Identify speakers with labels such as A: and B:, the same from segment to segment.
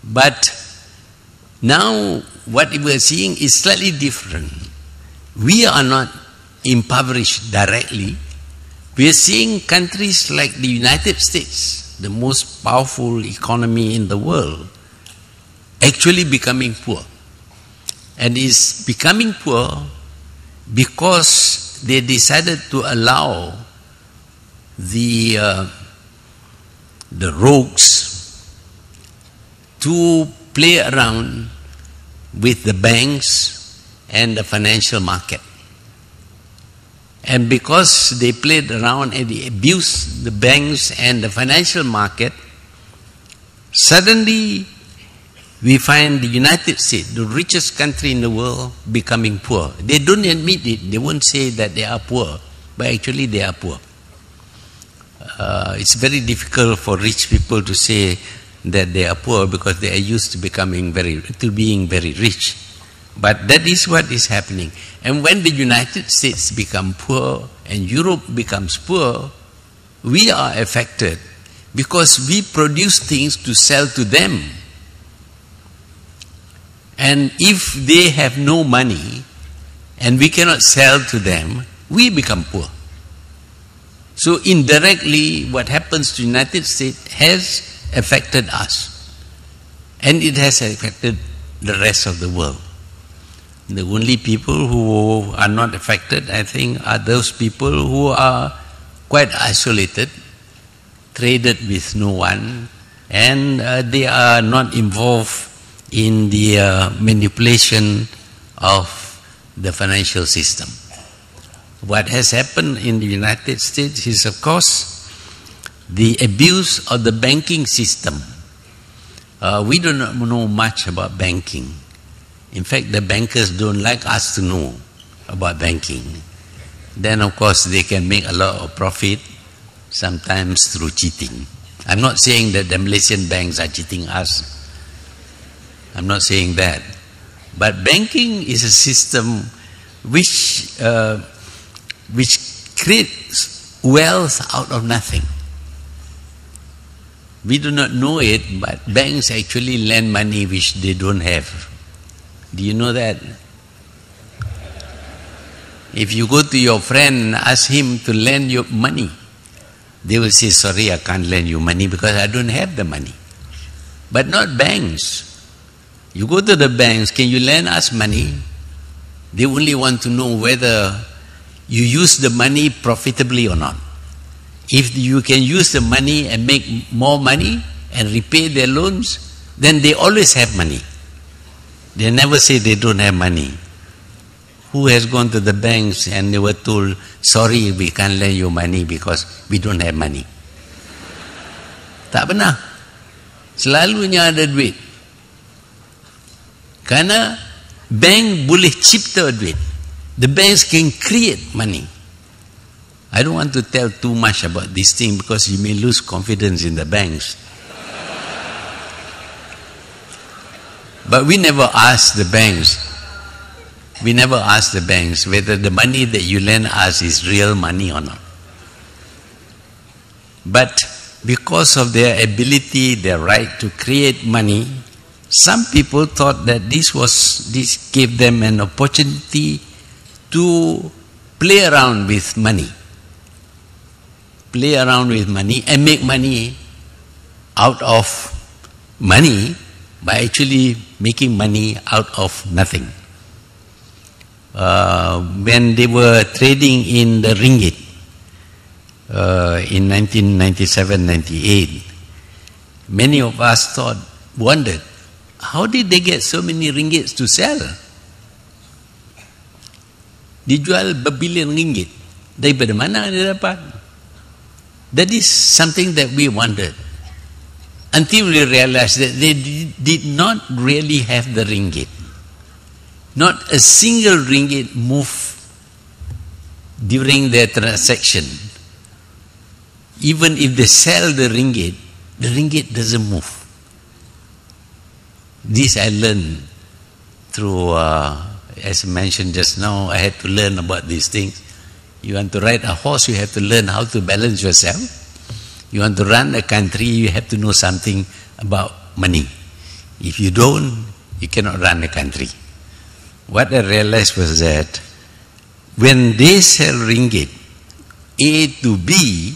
A: But now what we are seeing is slightly different. We are not impoverished directly. We are seeing countries like the United States, the most powerful economy in the world, actually becoming poor. And is becoming poor because they decided to allow the rogues to play around with the banks and the financial market. And because they played around and they abused the banks and the financial market, suddenly we find the United States, the richest country in the world, becoming poor. They don't admit it. They won't say that they are poor, but actually they are poor. It's very difficult for rich people to say that they are poor because they are used to being very rich. But that is what is happening. And when the United States become poor and Europe becomes poor, we are affected because we produce things to sell to them. And if they have no money and we cannot sell to them, we become poor. So indirectly, what happens to the United States has affected us. And it has affected the rest of the world. The only people who are not affected, I think, are those people who are quite isolated, traded with no one, and they are not involved in the manipulation of the financial system. What has happened in the United States is, of course, the abuse of the banking system. We do not know much about banking. In fact, the bankers don't like us to know about banking. Then, of course, they can make a lot of profit, sometimes through cheating. I'm not saying that the Malaysian banks are cheating us. I'm not saying that. But banking is a system which creates wealth out of nothing. We do not know it, but banks actually lend money which they don't have. Do you know that? If you go to your friend and ask him to lend you money, they will say, sorry, I can't lend you money because I don't have the money. But not banks. You go to the banks, can you lend us money? They only want to know whether you use the money profitably or not. If you can use the money and make more money and repay their loans, then they always have money. They never say they don't have money. Who has gone to the banks and they were told, sorry, we can't lend you money because we don't have money? Tak pernah. Selalunya ada duit. Kerana bank boleh cipta duit. The banks can create money. I don't want to tell too much about this thing because you may lose confidence in the banks. But we never ask the banks. We never ask the banks whether the money that you lend us is real money or not. But because of their ability, their right to create money, some people thought that this gave them an opportunity to play around with money. Play around with money and make money out of money by actually making money out of nothing. When they were trading in the ringgit in 1997-98, many of us wondered, how did they get so many ringgits to sell? Dijual berbilion ringgit. Daripada mana dia dapat? That is something that we wondered. Until we realized that they did not really have the ringgit. Not a single ringgit moved during their transaction. Even if they sell the ringgit doesn't move. This I learned through, as mentioned just now, I had to learn about these things. You want to ride a horse, you have to learn how to balance yourself. You want to run a country, you have to know something about money. If you don't, you cannot run the country. What I realized was that when they sell ringgit A to B,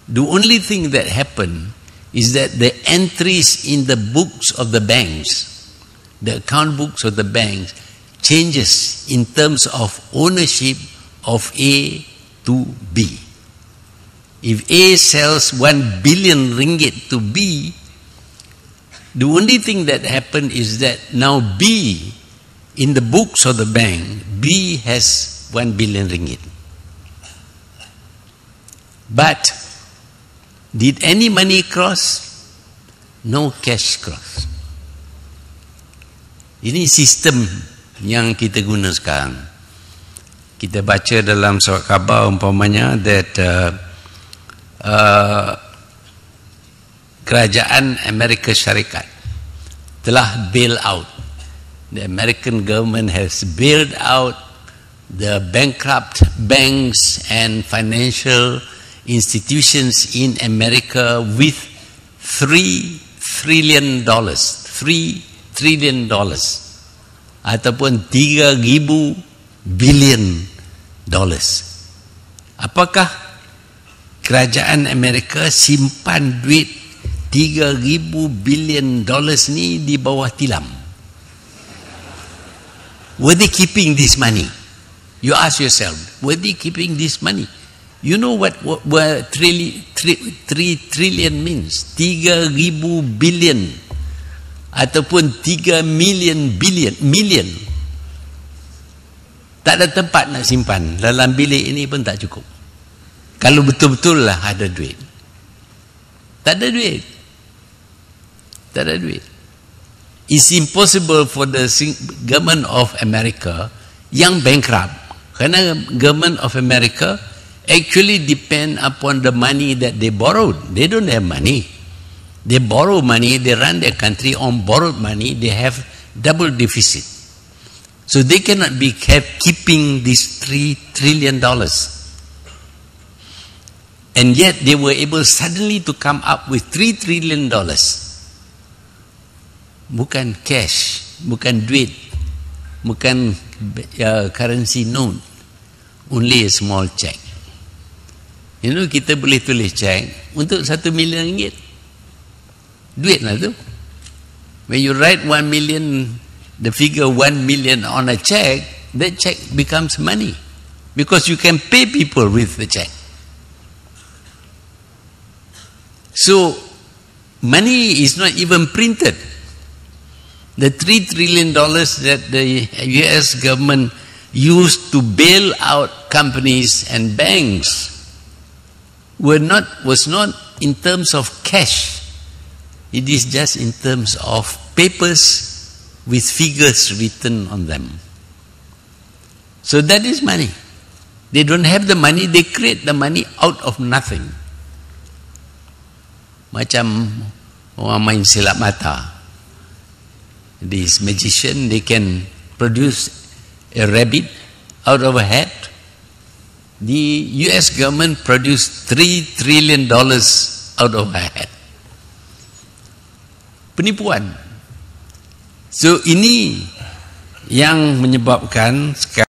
A: the only thing that happened is that the entries in the books of the banks, the account books of the banks, changes in terms of ownership of A to B. If A sells 1 billion ringgit to B, the only thing that happened is that now B, in the books of the bank, B has 1 billion ringgit. But did any money cross? No cash cross. Ini sistem yang kita guna sekarang. Kita baca dalam surat khabar umpamanya that kerajaan Amerika Syarikat telah bail out. The American government has bailed out the bankrupt banks and financial institutions in America with $3 trillion. $3 trillion. Ataupun 3,000 billion dollars. Apakah kerajaan Amerika simpan duit 3,000 billion dollars ni di bawah tilam? Were they keeping this money? You ask yourself, were they keeping this money? You know what 3 trillion means? 3,000 billion ataupun 3 million. Tak ada tempat nak simpan. Dalam bilik ini pun tak cukup. Kalau betul-betul lah ada duit. Tak ada duit. Tak ada duit. It's impossible for the government of America yang bankrupt. Kerana government of America actually depend upon the money that they borrowed. They don't have money. They borrow money, they run their country on borrowed money, they have double deficit. So they cannot be kept keeping this $3 trillion. And yet they were able suddenly to come up with $3 trillion. Bukan cash, bukan duit, bukan currency note, only a small check. You know, kita boleh tulis check untuk 1 million ringgit. Duit lah tu. When you write 1 million, the figure 1 million on a check, that check becomes money. Because you can pay people with the check. So, money is not even printed. The $3 trillion that the US government used to bail out companies and banks was not in terms of cash. It is just in terms of papers with figures written on them. So that is money. They don't have the money, they create the money out of nothing. Macam orang main silap mata. This magician, they can produce a rabbit out of a hat. The US government produced $3 trillion out of a hat. Penipuan. So ini yang menyebabkan sekarang